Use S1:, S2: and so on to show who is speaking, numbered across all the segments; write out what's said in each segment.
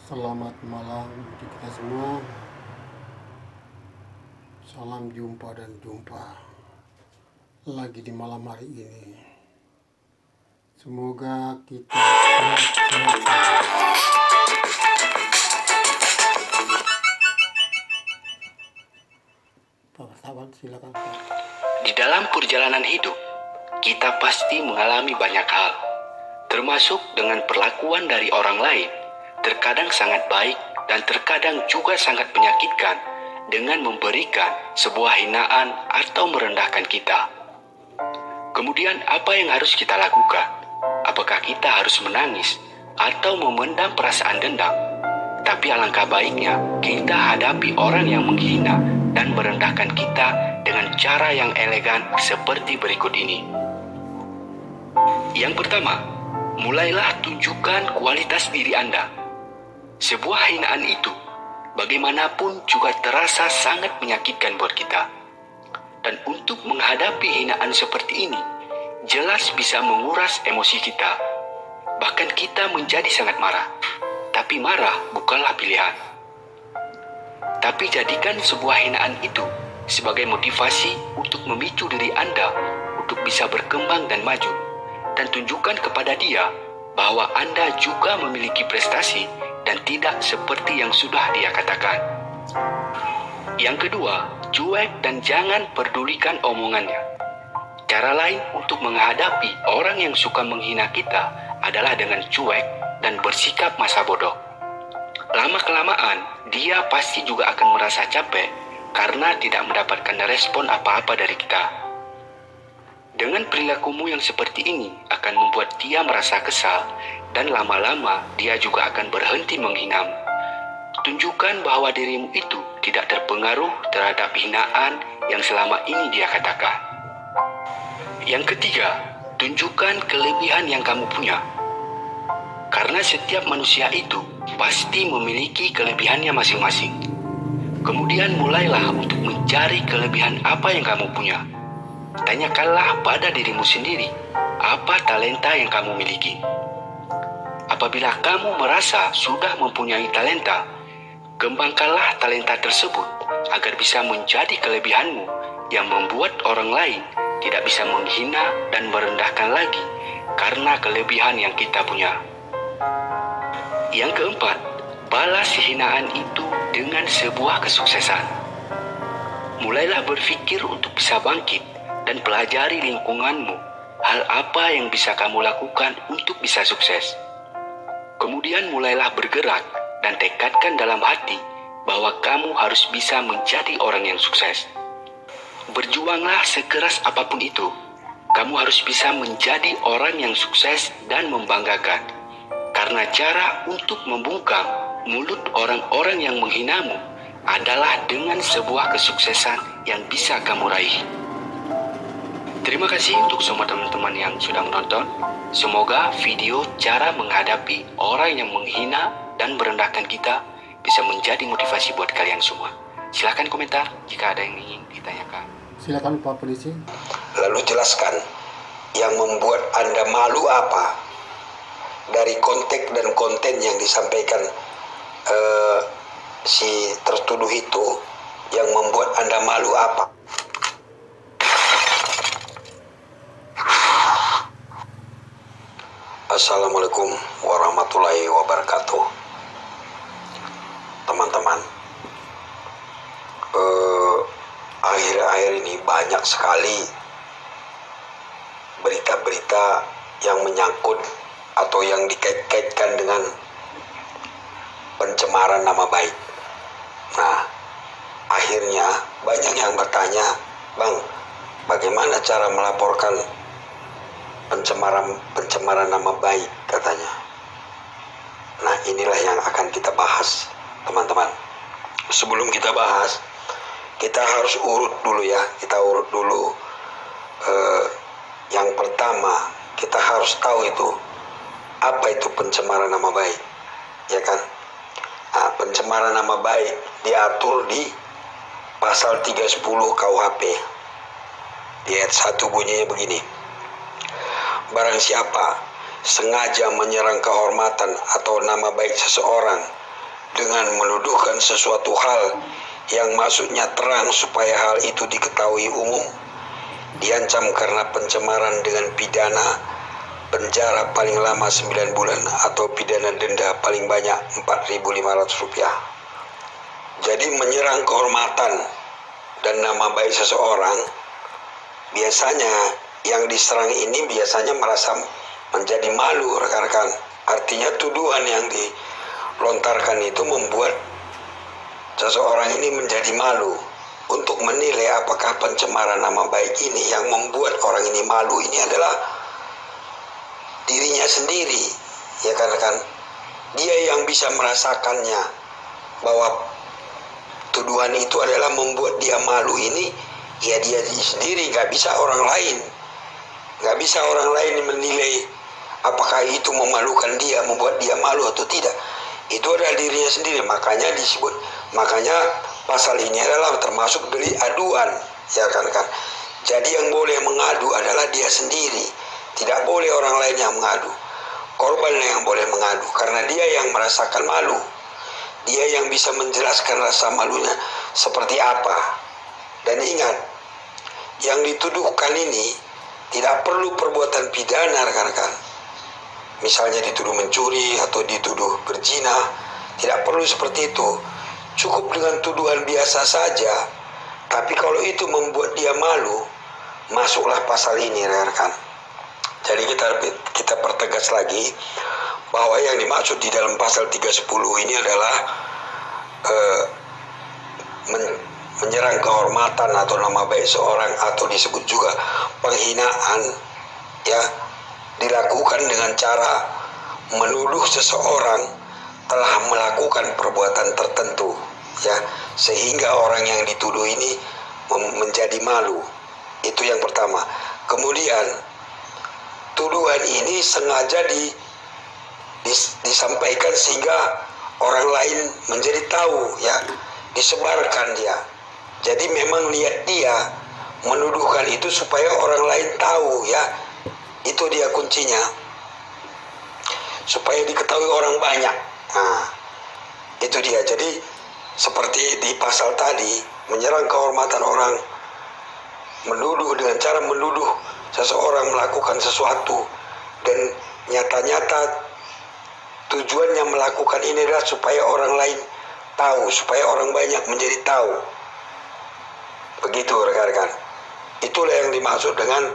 S1: Selamat malam untuk kita semua. Salam jumpa dan jumpa lagi di malam hari ini. Semoga kita sehat-sehat saja. Pak wartawan, silakan.
S2: Di dalam perjalanan hidup, kita pasti mengalami banyak hal, termasuk dengan perlakuan dari orang lain, terkadang sangat baik dan terkadang juga sangat menyakitkan dengan memberikan sebuah hinaan atau merendahkan kita. Kemudian apa yang harus kita lakukan? Apakah kita harus menangis atau memendam perasaan dendam? Tapi alangkah baiknya kita hadapi orang yang menghina dan merendahkan kita dengan cara yang elegan seperti berikut ini. Yang pertama, mulailah tunjukkan kualitas diri Anda. Sebuah hinaan itu, bagaimanapun juga terasa sangat menyakitkan buat kita. Dan untuk menghadapi hinaan seperti ini, jelas bisa menguras emosi kita. Bahkan kita menjadi sangat marah. Tapi marah bukanlah pilihan. Tapi jadikan sebuah hinaan itu sebagai motivasi untuk memicu diri Anda untuk bisa berkembang dan maju. Dan tunjukkan kepada dia bahwa Anda juga memiliki prestasi dan tidak seperti yang sudah dia katakan. Yang kedua, cuek dan jangan pedulikan omongannya. Cara lain untuk menghadapi orang yang suka menghina kita adalah dengan cuek dan bersikap masa bodoh. Lama-kelamaan, dia pasti juga akan merasa capek karena tidak mendapatkan respon apa-apa dari kita. Dengan perilakumu yang seperti ini akan membuat dia merasa kesal dan lama-lama dia juga akan berhenti menghinamu. Tunjukkan bahwa dirimu itu tidak terpengaruh terhadap hinaan yang selama ini dia katakan. Yang ketiga, tunjukkan kelebihan yang kamu punya. Karena setiap manusia itu pasti memiliki kelebihannya masing-masing. Kemudian mulailah untuk mencari kelebihan apa yang kamu punya. Tanyakanlah pada dirimu sendiri, apa talenta yang kamu miliki. Apabila kamu merasa sudah mempunyai talenta, kembangkanlah talenta tersebut agar bisa menjadi kelebihanmu yang membuat orang lain tidak bisa menghina dan merendahkan lagi karena kelebihan yang kita punya. Yang keempat, balas hinaan itu dengan sebuah kesuksesan. Mulailah berpikir untuk bisa bangkit dan pelajari lingkunganmu, hal apa yang bisa kamu lakukan untuk bisa sukses. Kemudian mulailah bergerak dan tekadkan dalam hati bahwa kamu harus bisa menjadi orang yang sukses. Berjuanglah sekeras apapun itu. Kamu harus bisa menjadi orang yang sukses dan membanggakan. Karena cara untuk membungkam mulut orang-orang yang menghinamu adalah dengan sebuah kesuksesan yang bisa kamu raih. Terima kasih untuk semua teman-teman yang sudah menonton. Semoga video cara menghadapi orang yang menghina dan merendahkan kita bisa menjadi motivasi buat kalian semua. Silakan komentar jika ada yang ingin ditanyakan.
S1: Silakan Pak Polisi.
S3: Lalu jelaskan yang membuat Anda malu apa dari konteks dan konten yang disampaikan si tertuduh itu. Yang membuat Anda malu apa? Assalamualaikum warahmatullahi wabarakatuh. Teman-teman, akhir-akhir ini banyak sekali berita-berita yang menyangkut atau yang dikait-kaitkan dengan pencemaran nama baik. Nah, akhirnya banyak yang bertanya, Bang, bagaimana cara melaporkan pencemaran nama baik, katanya. Nah, inilah yang akan kita bahas, teman-teman. Sebelum kita bahas, kita harus urut dulu ya. Kita urut dulu. Yang pertama, kita harus tahu itu apa itu pencemaran nama baik, ya kan? Nah, pencemaran nama baik diatur di pasal 310 KUHP. Di ayat 1 bunyinya begini. Barang siapa sengaja menyerang kehormatan atau nama baik seseorang dengan menuduhkan sesuatu hal yang maksudnya terang supaya hal itu diketahui umum, diancam karena pencemaran dengan pidana penjara paling lama 9 bulan atau pidana denda paling banyak Rp4.500. Jadi menyerang kehormatan dan nama baik seseorang, biasanya yang diserang ini biasanya merasa menjadi malu, rekan-rekan. Artinya tuduhan yang dilontarkan itu membuat seseorang ini menjadi malu. Untuk menilai apakah pencemaran nama baik ini, yang membuat orang ini malu ini adalah dirinya sendiri, ya kan rekan. Dia yang bisa merasakannya, bahwa tuduhan itu adalah membuat dia malu ini, ya dia sendiri, nggak bisa orang lain. Nggak bisa orang lain menilai apakah itu memalukan dia, membuat dia malu atau tidak. Itu adalah dirinya sendiri. Makanya pasal ini adalah termasuk delik aduan, ya kan. Jadi yang boleh mengadu adalah dia sendiri, tidak boleh orang lain yang mengadu. Korban yang boleh mengadu karena dia yang merasakan malu, dia yang bisa menjelaskan rasa malunya seperti apa. Dan ingat, yang dituduhkan ini tidak perlu perbuatan pidana, rekan-rekan. Misalnya dituduh mencuri atau dituduh berzina, tidak perlu seperti itu. Cukup dengan tuduhan biasa saja. Tapi kalau itu membuat dia malu, masuklah pasal ini, rekan-rekan. Jadi kita pertegas lagi bahwa yang dimaksud di dalam pasal 310 ini adalah menyerang kehormatan atau nama baik seorang, atau disebut juga penghinaan, ya, dilakukan dengan cara menuduh seseorang telah melakukan perbuatan tertentu, ya, sehingga orang yang dituduh ini menjadi malu. Itu yang pertama. Kemudian tuduhan ini sengaja disampaikan sehingga orang lain menjadi tahu, ya, disebarkan dia. Jadi memang lihat dia menuduhkan itu supaya orang lain tahu, ya. Itu dia kuncinya, supaya diketahui orang banyak. Nah, itu dia. Jadi seperti di pasal tadi, menyerang kehormatan orang, menuduh dengan cara menuduh seseorang melakukan sesuatu, dan nyata-nyata tujuannya melakukan ini adalah supaya orang lain tahu, supaya orang banyak menjadi tahu. Begitu, rekan-rekan. Itulah yang dimaksud dengan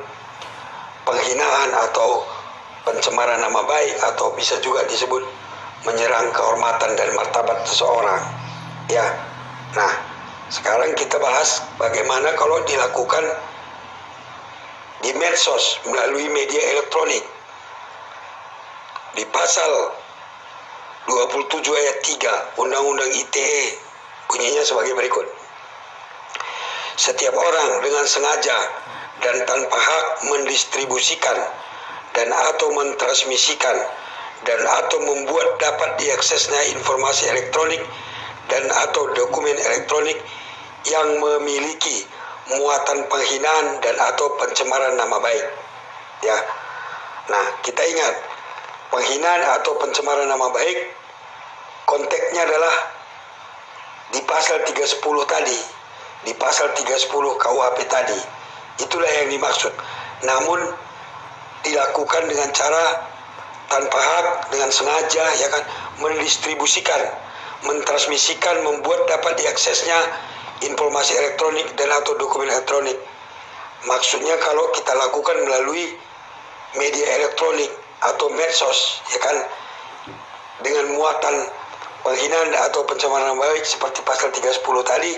S3: penghinaan atau pencemaran nama baik, atau bisa juga disebut menyerang kehormatan dan martabat seseorang, ya. Nah, sekarang kita bahas bagaimana kalau dilakukan di medsos melalui media elektronik. Di pasal 27 ayat 3 Undang-Undang ITE bunyinya sebagai berikut. Setiap orang dengan sengaja dan tanpa hak mendistribusikan dan atau mentransmisikan dan atau membuat dapat diaksesnya informasi elektronik dan atau dokumen elektronik yang memiliki muatan penghinaan dan atau pencemaran nama baik, ya. Nah, kita ingat, penghinaan atau pencemaran nama baik konteksnya adalah di pasal 310 tadi, di pasal 310 KUHP tadi. Itulah yang dimaksud. Namun dilakukan dengan cara tanpa hak, dengan sengaja, ya kan, mendistribusikan, mentransmisikan, membuat dapat diaksesnya informasi elektronik dan atau dokumen elektronik. Maksudnya kalau kita lakukan melalui media elektronik atau medsos, ya kan, dengan muatan penghinaan atau pencemaran nama baik seperti pasal 310 tadi,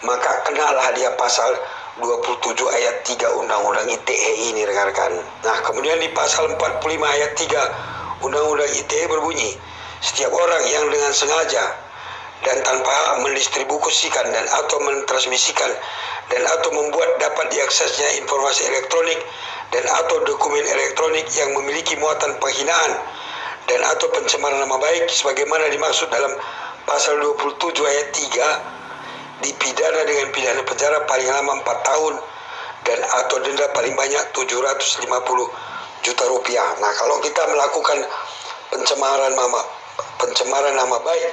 S3: maka kenalah dia pasal 27 ayat 3 Undang-Undang ITE ini, rekan-rekan. Nah, kemudian di pasal 45 ayat 3 Undang-Undang ITE berbunyi, setiap orang yang dengan sengaja dan tanpa hak mendistribusikan dan atau mentransmisikan dan atau membuat dapat diaksesnya informasi elektronik dan atau dokumen elektronik yang memiliki muatan penghinaan dan atau pencemaran nama baik sebagaimana dimaksud dalam pasal 27 ayat 3 dipidana dengan pidana penjara paling lama 4 tahun dan atau denda paling banyak Rp750 juta. Nah, kalau kita melakukan pencemaran nama baik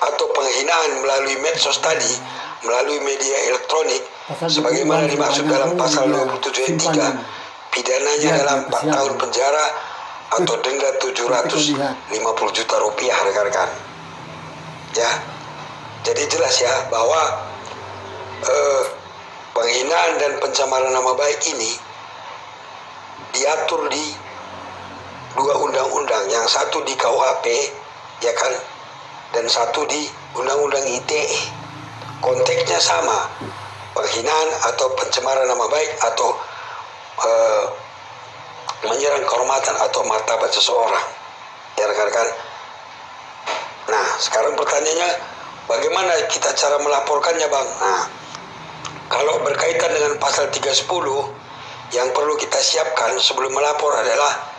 S3: atau penghinaan melalui medsos tadi, melalui media elektronik, sebagaimana dimaksud dalam pasal 27 ayat 3, pidananya adalah 4 tahun penjara atau denda 750 juta rupiah, rekan-rekan. Ya, jadi jelas ya bahwa penghinaan dan pencemaran nama baik ini diatur di 2 undang-undang, yang satu di KUHP, ya kan, dan satu di Undang-Undang ITE. Konteksnya sama, penghinaan atau pencemaran nama baik atau menyerang kehormatan atau martabat seseorang, ya rekan-rekan. Nah, sekarang pertanyaannya, bagaimana kita cara melaporkannya, Bang? Nah, kalau berkaitan dengan pasal 310, yang perlu kita siapkan sebelum melapor adalah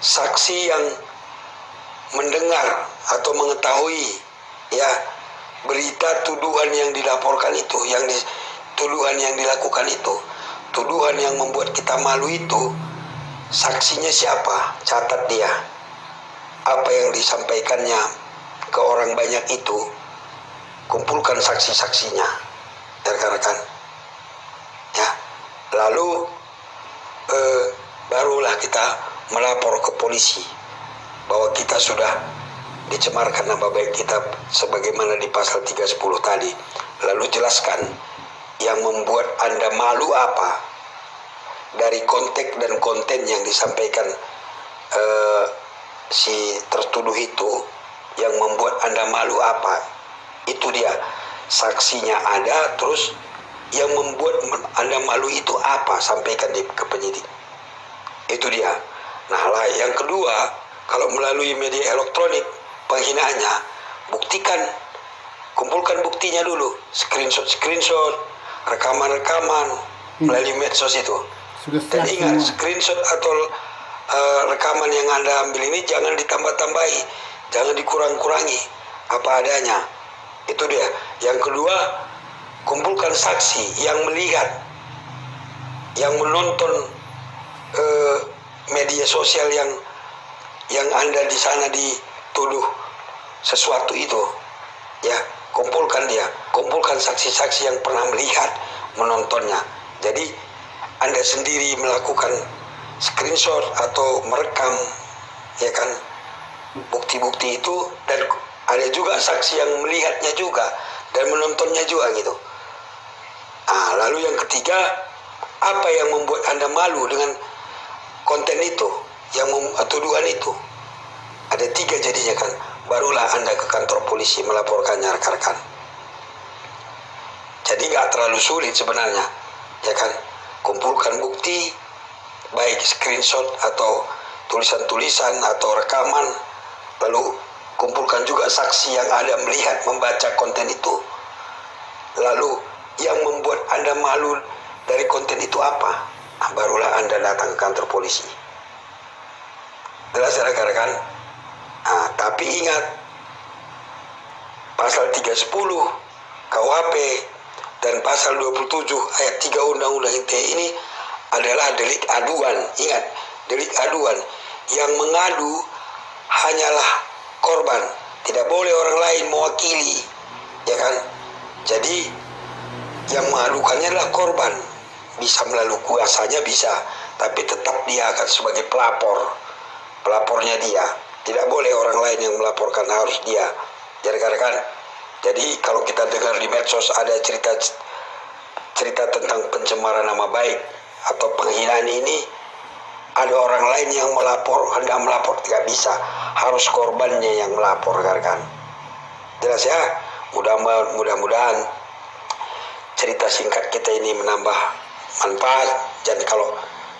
S3: saksi yang mendengar atau mengetahui ya berita tuduhan yang dilaporkan itu, tuduhan yang dilakukan itu, tuduhan yang membuat kita malu itu, saksinya siapa? Catat dia. Apa yang disampaikannya ke orang banyak itu, kumpulkan saksi-saksinya, rekan-rekan. Ya, lalu barulah kita melapor ke polisi bahwa kita sudah dicemarkan nama baik kita sebagaimana di pasal 310 tadi. Lalu jelaskan yang membuat Anda malu apa dari konteks dan konten yang disampaikan si tertuduh itu, yang membuat Anda malu apa. Itu dia, saksinya ada, terus yang membuat Anda malu itu apa, sampaikan ke penyidik. Itu dia. Nah, yang kedua, kalau melalui media elektronik penghinaannya, buktikan, kumpulkan buktinya dulu, screenshot, rekaman melalui medsos itu. Dan ingat, screenshot atau rekaman yang Anda ambil ini jangan ditambah-tambahi, jangan dikurang-kurangi, apa adanya. Itu dia. Yang kedua, kumpulkan saksi yang melihat, yang menonton media sosial yang Anda di sana dituduh sesuatu itu, ya, kumpulkan saksi-saksi yang pernah melihat, menontonnya. Jadi Anda sendiri melakukan screenshot atau merekam, ya kan, bukti-bukti itu, dan ada juga saksi yang melihatnya juga dan menontonnya juga gitu. Nah, lalu yang ketiga, apa yang membuat Anda malu dengan konten itu, tuduhan itu? Ada 3 jadinya kan. Barulah Anda ke kantor polisi melaporkannya, rekan-rekan. Jadi nggak terlalu sulit sebenarnya, ya kan. Kumpulkan bukti, baik screenshot atau tulisan-tulisan atau rekaman, lalu kumpulkan juga saksi yang ada melihat, membaca konten itu. Lalu yang membuat Anda malu dari konten itu apa? Nah, barulah Anda datang ke kantor polisi. Jelas ya, rekan-rekan? Nah, tapi ingat, pasal 310 KUHP dan pasal 27 ayat 3 Undang-Undang ITE ini adalah delik aduan. Ingat, delik aduan. Yang mengadu hanyalah korban, tidak boleh orang lain mewakili, ya kan? Jadi yang mengadukannya adalah korban. Bisa melalui kuasanya bisa, tapi tetap dia akan sebagai pelapornya dia. Tidak boleh orang lain yang melaporkan, harus dia. Jadi rekan-rekan, jadi kalau kita dengar di medsos ada cerita tentang pencemaran nama baik atau penghinaan ini, ada orang lain yang hendak melapor, tidak bisa, harus korbannya yang melapor, rekan-rekan. Jelas ya? Mudah-mudahan cerita singkat kita ini menambah manfaat, dan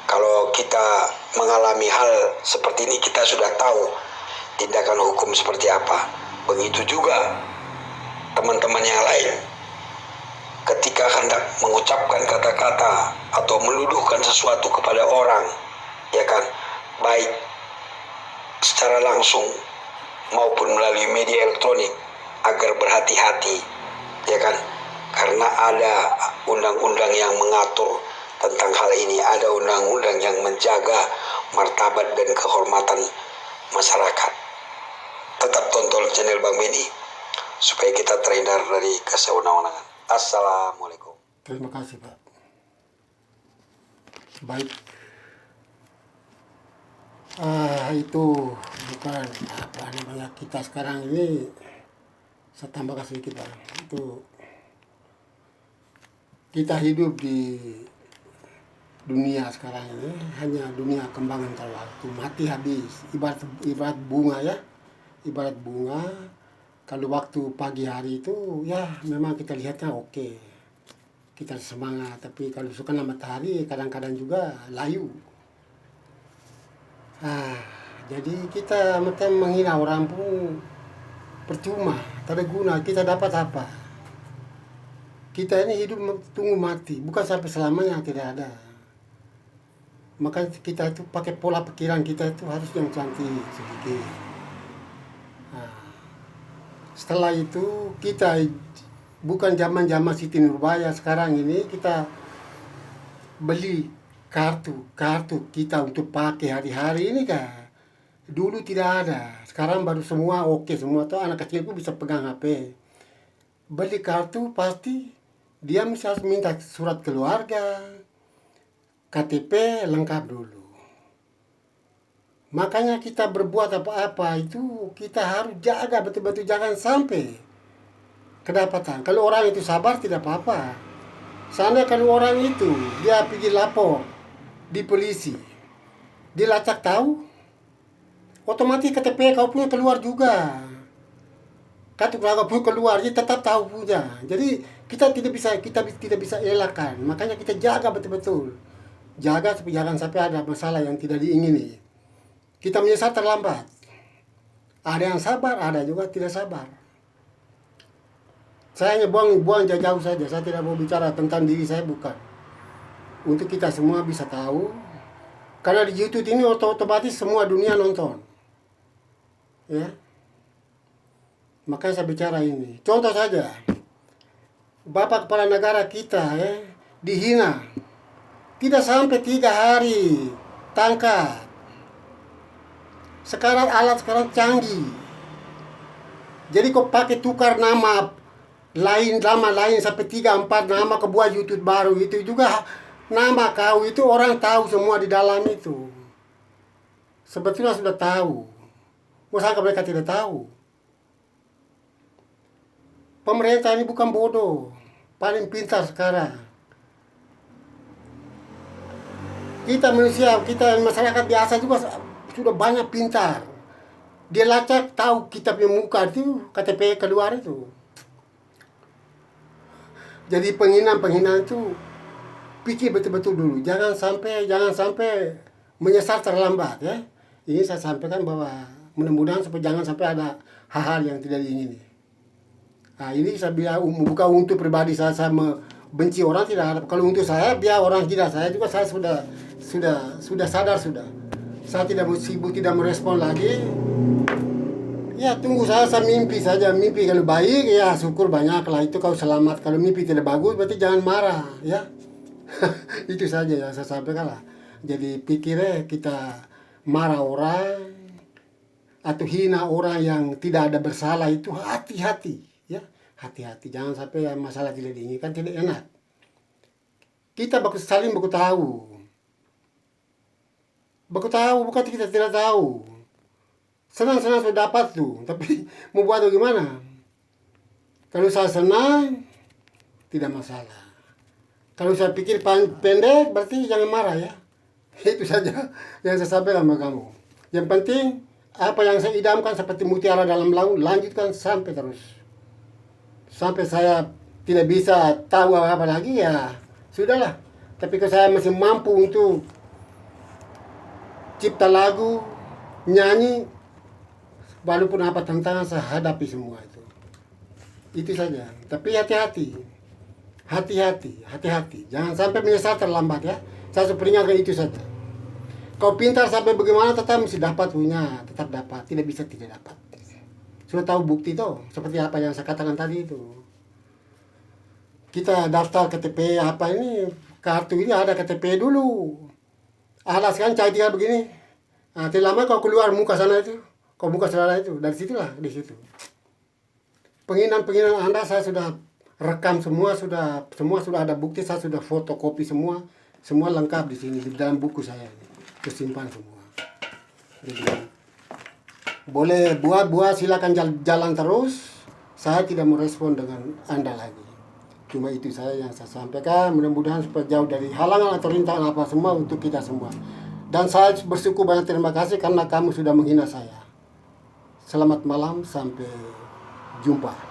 S3: kalau kita mengalami hal seperti ini, kita sudah tahu tindakan hukum seperti apa. Begitu juga teman-teman yang lain, ketika hendak mengucapkan kata-kata atau menuduhkan sesuatu kepada orang, ya kan, baik secara langsung maupun melalui media elektronik, agar berhati-hati, ya kan, karena ada undang-undang yang mengatur tentang hal ini, ada undang-undang yang menjaga martabat dan kehormatan masyarakat. tetap tonton channel Bang Beni supaya kita terhindar dari kesewenang-wenangan. Assalamualaikum.
S1: Terima kasih, Pak. Baik. Itu bukan apa namanya, kita sekarang ini, saya tambahkan sedikit, Pak. Itu kita hidup di dunia sekarang ini hanya dunia kembangan kalau waktu mati habis, ibarat bunga ya, ibarat bunga. Kalau waktu pagi hari itu ya memang kita lihatnya oke, kita semangat, tapi kalau suka matahari kadang-kadang juga layu. Jadi kita macam menghina orang pun percuma, tak ada guna. Kita dapat apa? Kita ini hidup tunggu mati, bukan sampai selamanya, tidak ada. Maka kita itu pakai pola pikiran kita itu harus yang cantik sedikit. Setelah itu kita bukan zaman Siti Nurbaya sekarang ini, kita beli kartu kita untuk pakai hari-hari ini kan. Dulu tidak ada, sekarang baru semua oke, semua tuh anak kecil pun bisa pegang HP. Beli kartu pasti dia harus minta surat keluarga, KTP lengkap dulu. Makanya kita berbuat apa-apa itu kita harus jaga betul-betul, jangan sampai kedapatan. Kalau orang itu sabar tidak apa-apa. Seandainya kalau orang itu dia pergi lapor di polisi, dilacak tahu, otomatis KTP kau punya keluar juga. Kartu keluarga pun keluar, jadi tetap tahu punya. Jadi kita tidak bisa elakkan. Makanya kita jaga betul-betul. Jaga supaya jangan sampai ada masalah yang tidak diingini. Kita menyesal terlambat. Ada yang sabar, ada juga tidak sabar. Saya hanya buang jauh saja. Saya tidak mau bicara tentang diri saya, bukan. Untuk kita semua bisa tahu. Karena di YouTube ini otomatis semua dunia nonton. Ya. Makanya saya bicara ini. Contoh saja. Bapak Kepala Negara kita dihina. Tidak sampai 3 hari tangkap. Sekarang alat canggih. Jadi kau pakai tukar nama lain sampai 3-4 nama ke buat YouTube baru, itu juga nama kau itu orang tahu semua di dalam itu. Sebetulnya sudah tahu. Masa mereka tidak tahu? Pemerintah ini bukan bodoh, paling pintar sekarang. Kita manusia, kita masyarakat biasa juga sudah banyak pintar. Dia lacak tahu kita punya muka itu, KTP keluar itu. Jadi penghinaan itu pikir betul-betul dulu. Jangan sampai menyesal terlambat ya. Ini saya sampaikan bahwa mudah-mudahan jangan sampai ada hal-hal yang tidak diingini. Nah, ini saya bilang bukan untuk pribadi saya benci orang, tidak ada. Kalau untuk saya biar orang gila, saya juga saya sudah sadar sudah. Saya tidak mau sibuk, tidak merespon lagi. Ya tunggu saya mimpi saja. Mimpi kalau baik ya syukur banyak lah, itu kau selamat. Kalau mimpi tidak bagus berarti jangan marah ya. Itu saja yang saya sampaikan lah. Jadi pikirnya kita marah orang atau hina orang yang tidak ada bersalah itu hati-hati ya. Hati-hati, jangan sampai masalah tidak diinginkan, tidak enak. Kita saling tahu. Bukan kita tidak tahu. Senang-senang sudah dapat tuh, tapi mau buat bagaimana? Kalau saya senang, tidak masalah. Kalau saya pikir pendek, berarti jangan marah ya. Itu saja yang saya sampaikan sama kamu. Yang penting, apa yang saya idamkan seperti mutiara dalam laut, lanjutkan sampai terus. Sampai saya tidak bisa tahu apa lagi ya, sudahlah. Tapi kalau saya masih mampu untuk cipta lagu, nyanyi, walaupun apa tantangan saya hadapi semua itu. Itu saja. Tapi hati-hati. Jangan sampai menyesal terlambat ya. Saya peringatkan itu saja. Kau pintar sampai bagaimana tetap mesti dapat punya, tetap dapat. Tidak bisa tidak dapat. Sudah tahu bukti tuh, seperti apa yang saya katakan tadi itu. Kita daftar KTP apa ini, kartu ini ada KTP dulu. Ada sekarang cair tinggal begini. Tidak lama kau keluar muka sana itu, Kau buka saudara itu, dari situlah, di situ. Penghinaan-penghinaan Anda saya sudah rekam semua sudah ada bukti, saya sudah fotokopi semua lengkap di sini di dalam buku saya ini. Tersimpan semua. Jadi, boleh buat silakan jalan terus. Saya tidak merespon dengan Anda lagi. Cuma itu saya yang saya sampaikan. Mudah-mudahan supaya jauh dari halangan atau rintangan apa semua untuk kita semua. Dan saya bersyukur banyak, terima kasih karena kamu sudah menghina saya. Selamat malam, sampai jumpa.